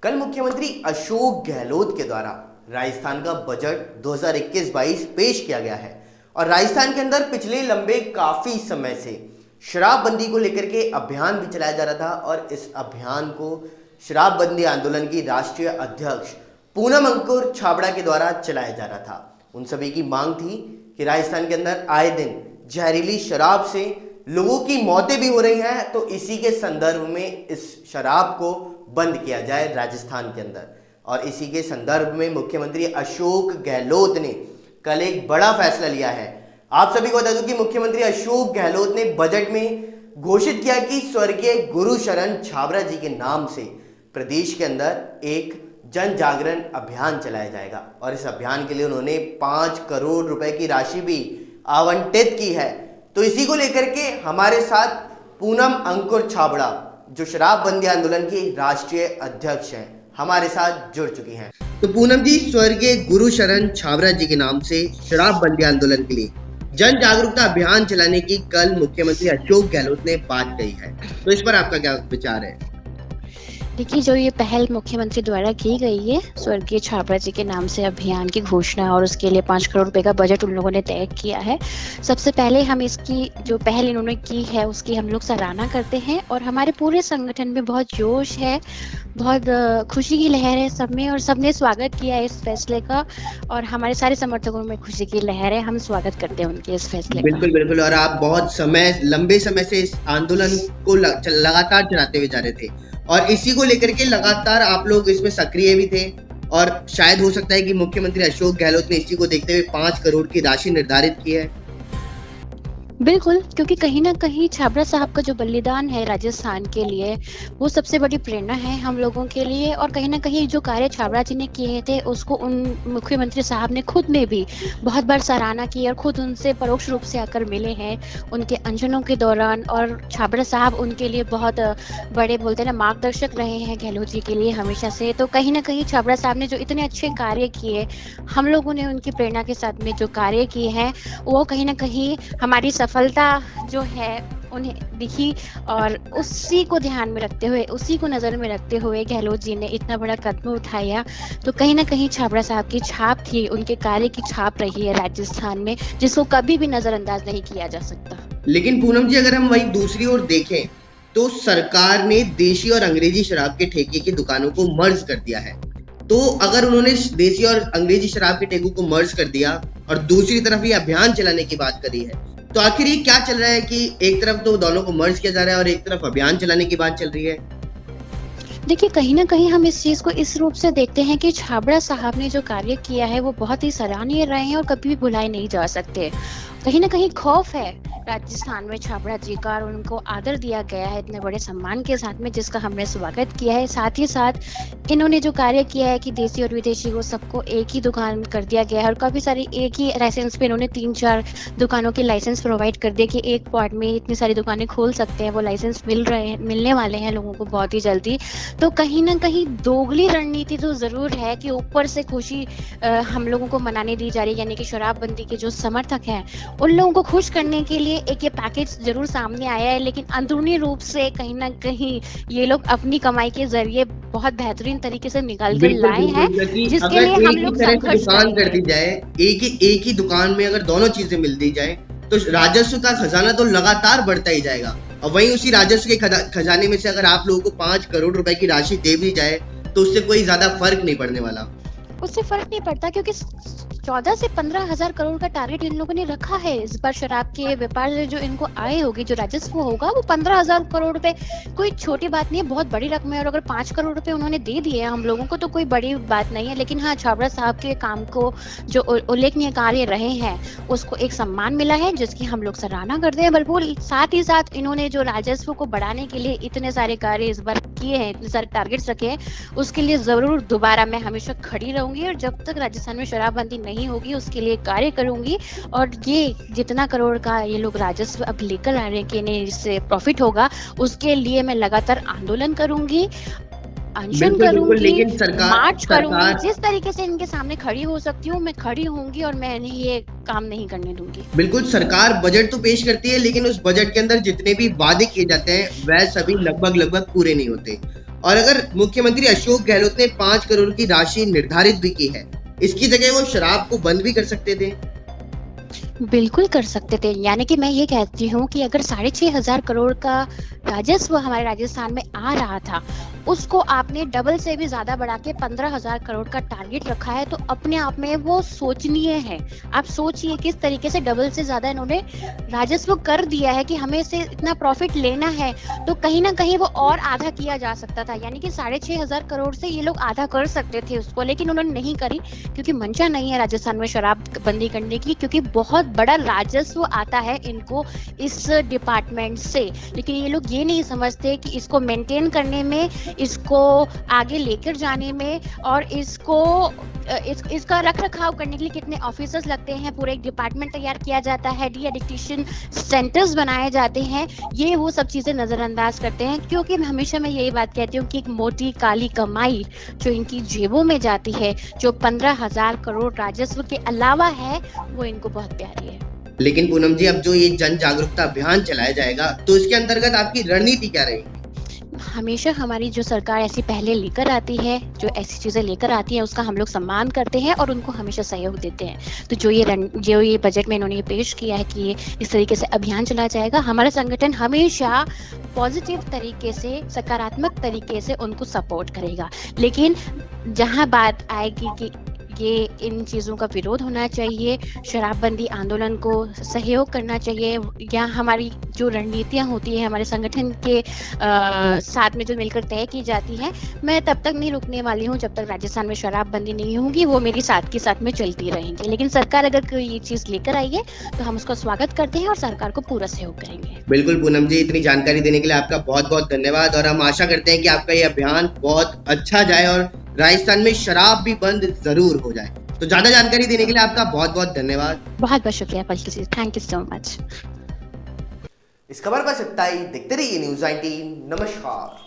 कल मुख्यमंत्री अशोक गहलोत के द्वारा राजस्थान का बजट 2021-22 पेश किया गया है और राजस्थान के अंदर पिछले लंबे काफी समय से शराबबंदी को लेकर के अभियान भी चलाया जा रहा था और इस अभियान को शराबबंदी आंदोलन की राष्ट्रीय अध्यक्ष पूनम अंकुर छाबड़ा के द्वारा चलाया जा रहा था। उन सभी की मांग थी कि राजस्थान के अंदर आए दिन जहरीली शराब से लोगों की मौतें भी हो रही हैं, तो इसी के संदर्भ में इस शराब को बंद किया जाए राजस्थान के अंदर। और इसी के संदर्भ में मुख्यमंत्री अशोक गहलोत ने कल एक बड़ा फैसला लिया है। आप सभी को बता दूं कि मुख्यमंत्री अशोक गहलोत ने बजट में घोषित किया कि स्वर्गीय गुरुशरण छाबड़ा जी के नाम से प्रदेश के अंदर एक जन जागरण अभियान चलाया जाएगा और इस अभियान के लिए उन्होंने 5 करोड़ रुपए की राशि भी आवंटित की है। तो इसी को लेकर के हमारे साथ पूनम अंकुर छाबड़ा, जो शराबबंदी आंदोलन की राष्ट्रीय अध्यक्ष हैं, हमारे साथ जुड़ चुकी हैं। तो पूनम जी, स्वर्गीय गुरुशरण छाबड़ा जी के नाम से शराबबंदी आंदोलन के लिए जन जागरूकता अभियान चलाने की कल मुख्यमंत्री अशोक गहलोत ने बात कही है, तो इस पर आपका क्या विचार है? देखिए, जो ये पहल मुख्यमंत्री द्वारा की गई है स्वर्गीय छाबड़ा जी के नाम से अभियान की घोषणा और उसके लिए 5 करोड़ रुपए का बजट उन लोगों ने तय किया है। सबसे पहले हम इसकी जो पहल इन्होंने की है उसकी हम लोग सराहना करते हैं और हमारे पूरे संगठन में बहुत जोश है, बहुत खुशी की लहर है सब में और सबने स्वागत किया है इस फैसले का और हमारे सारे समर्थकों में खुशी की लहर है। हम स्वागत करते हैं उनके इस फैसले का। बिल्कुल। और आप बहुत लंबे समय से इस आंदोलन को लगातार चलाते हुए जा रहे थे और इसी को लेकर के लगातार आप लोग इसमें सक्रिय भी थे और शायद हो सकता है कि मुख्यमंत्री अशोक गहलोत ने इसी को देखते हुए 5 करोड़ की राशि निर्धारित की है। बिल्कुल, क्योंकि कहीं ना कहीं छाबड़ा साहब का जो बलिदान है राजस्थान के लिए वो सबसे बड़ी प्रेरणा है हम लोगों के लिए और कहीं ना कहीं जो कार्य छाबड़ा जी ने किए थे उसको उन मुख्यमंत्री साहब ने खुद ने भी बहुत बार सराहना की और खुद उनसे परोक्ष रूप से आकर मिले हैं उनके अनशनों के दौरान और छाबड़ा साहब उनके लिए बहुत बड़े बोलते हैं ना मार्गदर्शक रहे हैं गहलोत जी के लिए हमेशा से। तो कहीं ना कहीं छाबड़ा साहब ने जो इतने अच्छे कार्य किए, हम लोगों ने उनकी प्रेरणा के साथ में जो कार्य किए हैं वो कहीं ना कहीं हमारी सफलता जो है उन्हें दिखी और उसी को ध्यान में रखते हुए, उसी को नजर में रखते हुए गहलोत जी ने इतना बड़ा कदम उठाया। तो कहीं ना कहीं छाबड़ा साहब की छाप थी, उनके कार्य की छाप रही है राजस्थान में, जिसको कभी भी नजरअंदाज नहीं किया जा सकता। लेकिन पूनम जी, अगर हम वही दूसरी ओर देखें तो सरकार ने देशी और अंग्रेजी शराब के ठेके की दुकानों को मर्ज कर दिया है। तो अगर उन्होंने देशी और अंग्रेजी शराब के ठेकों को मर्ज कर दिया और दूसरी तरफ ये अभियान चलाने की बात करी है, तो आखिर ये क्या चल रहा है कि एक तरफ तो दोनों को मर्ज किया जा रहा है और एक तरफ अभियान चलाने की बात चल रही है? देखिए, कहीं ना कहीं हम इस चीज को इस रूप से देखते हैं कि छाबड़ा साहब ने जो कार्य किया है वो बहुत ही सराहनीय रहे हैं और कभी भी भुलाए नहीं जा सकते। कहीं ना कहीं खौफ है राजस्थान में छाबड़ा जी का और उनको आदर दिया गया है इतने बड़े सम्मान के साथ में, जिसका हमने स्वागत किया है। साथ ही साथ इन्होंने जो कार्य किया है कि देसी और विदेशी को सबको एक ही दुकान कर दिया गया है और काफी सारी एक ही लाइसेंस पे इन्होंने 3-4 दुकानों के लाइसेंस प्रोवाइड कर दिए कि एक पॉट में इतनी सारी दुकानें खोल सकते हैं। वो लाइसेंस मिलने वाले हैं लोगों को बहुत ही जल्दी। तो कहीं ना कहीं दोगली रणनीति तो जरूर है कि ऊपर से खुशी हम लोगों को मनाने दी जा रही है, यानी कि शराबबंदी के जो समर्थक हैं उन लोगों को खुश करने के लिए एक ये पैकेज जरूर सामने आया है, लेकिन अंदरूनी रूप से कहीं ना कहीं ये लोग अपनी कमाई के जरिए बहुत बेहतरीन तरीके से निकाल कर लाए हैं, जिसके लिए हम लोग संघर्ष कर दी जाए। एक ही दुकान में अगर दोनों चीजें मिल दी जाए तो राजस्व का खजाना तो लगातार बढ़ता ही जाएगा और वहीं उसी राजस्व के खजाने में से अगर आप लोगों को 5 करोड़ रुपए की राशि दे भी जाए तो उससे कोई ज्यादा फर्क नहीं पड़ने वाला। उससे फर्क नहीं पड़ता क्योंकि 14 से 15 हजार करोड़ का टारगेट इन लोगों ने रखा है इस बार। शराब के व्यापार से जो इनको आय होगी, जो राजस्व होगा, वो 15,000 करोड़ रुपए कोई छोटी बात नहीं है, बहुत बड़ी रकम है। और अगर 5 करोड़ रुपए उन्होंने दे दिए हम लोगों को तो कोई बड़ी बात नहीं है। लेकिन हाँ, छाबड़ा साहब के काम को जो उल्लेखनीय कार्य रहे हैं उसको एक सम्मान मिला है, जिसकी हम लोग सराहना करते हैं। बल्कि साथ ही साथ इन्होंने जो राजस्व को बढ़ाने के लिए इतने सारे कार्य इस बार किए हैं, इतने सारे टारगेट्स रखे हैं, उसके लिए जरूर दोबारा मैं हमेशा खड़ी रहूंगी और जब तक राजस्थान में शराबबंदी नहीं होगी उसके लिए कार्य करूंगी। और ये जितना करोड़ का ये लोग राजस्व अब लेकर आ रहे हैं कि इन्हें इससे प्रॉफिट होगा, उसके लिए मैं लगातार आंदोलन करूंगी, अनशन करूंगी, लेकिन मार्च करूंगी। जिस तरीके से इनके सामने खड़ी हो सकती हूँ मैं खड़ी होंगी और मैं इन्हें ये काम नहीं करने दूंगी। बिल्कुल, सरकार बजट तो पेश करती है लेकिन उस बजट के अंदर जितने भी वादे किए जाते हैं वह सभी लगभग पूरे नहीं होते और अगर मुख्यमंत्री अशोक गहलोत ने 5 करोड़ की राशि निर्धारित भी की है, इसकी जगह वो शराब को बंद भी कर सकते थे। बिल्कुल कर सकते थे। यानी कि मैं ये कहती हूँ कि अगर 6,500 करोड़ का राजस्व हमारे राजस्थान में आ रहा था, उसको आपने डबल से भी ज्यादा बढ़ा के 15,000 करोड़ का टारगेट रखा है, तो अपने आप में वो सोचनीय है। आप सोचिए किस तरीके से डबल से ज्यादा इन्होंने राजस्व कर दिया है कि हमें इससे इतना प्रॉफिट लेना है, तो कहीं ना कहीं वो और आधा किया जा सकता था। यानी कि 6,500 करोड़ से ये लोग आधा कर सकते थे उसको, लेकिन उन्होंने नहीं करी क्योंकि मंशा नहीं है राजस्थान में शराब बंदी करने की, क्योंकि बहुत बड़ा राजस्व आता है इनको इस डिपार्टमेंट से। लेकिन ये लोग ये नहीं समझते कि इसको मेंटेन करने में, इसको आगे लेकर जाने में और इसका रख रखाव करने के लिए कितने ऑफिसर्स लगते हैं, पूरे एक डिपार्टमेंट तैयार किया जाता है, डी एडिक्शन सेंटर्स बनाए जाते हैं, ये वो सब चीजें नजरअंदाज करते हैं। क्योंकि हमेशा मैं यही बात कहती हूँ कि एक मोटी काली कमाई जो इनकी जेबों में जाती है, जो 15,000 करोड़ राजस्व के अलावा है, वो इनको बहुत प्यारी है। लेकिन पूनम जी, अब जो ये जन जागरूकता अभियान चलाया जाएगा, तो इसके अंतर्गत आपकी रणनीति क्या रहेगी? हमेशा हमारी जो सरकार ऐसी पहले लेकर आती है, जो ऐसी चीजें लेकर आती है, उसका हम लोग सम्मान करते हैं और उनको हमेशा सहयोग देते हैं। तो जो ये बजट में इन्होंने पेश किया है कि ये इस तरीके से अभियान चलाया जाएगा, हमारा संगठन हमेशा पॉजिटिव तरीके से, सकारात्मक तरीके से उनको सपोर्ट करेगा। लेकिन जहां बात आएगी कि ये इन चीज़ों का विरोध होना चाहिए, शराबबंदी आंदोलन को सहयोग करना चाहिए, या हमारी जो रणनीतियां होती है हमारे संगठन के साथ में जो मिलकर तय की जाती है, मैं तब तक नहीं रुकने वाली हूं जब तक राजस्थान में शराबबंदी नहीं होगी। वो मेरी साथ के साथ में चलती रहेंगी। लेकिन सरकार अगर कोई ये चीज़ लेकर आई है तो हम उसका स्वागत करते हैं और सरकार को पूरा सहयोग करेंगे। बिल्कुल पूनम जी, इतनी जानकारी देने के लिए आपका बहुत बहुत धन्यवाद और हम आशा करते हैं कि आपका ये अभियान बहुत अच्छा जाए और राजस्थान में शराब भी बंद जरूर हो जाए। तो ज्यादा जानकारी देने के लिए आपका बहुत बहुत धन्यवाद। बहुत बहुत शुक्रिया पलकी जी, थैंक यू सो मच। इस खबर पर इतना ही। देखते रहिए न्यूज़ 19। नमस्कार।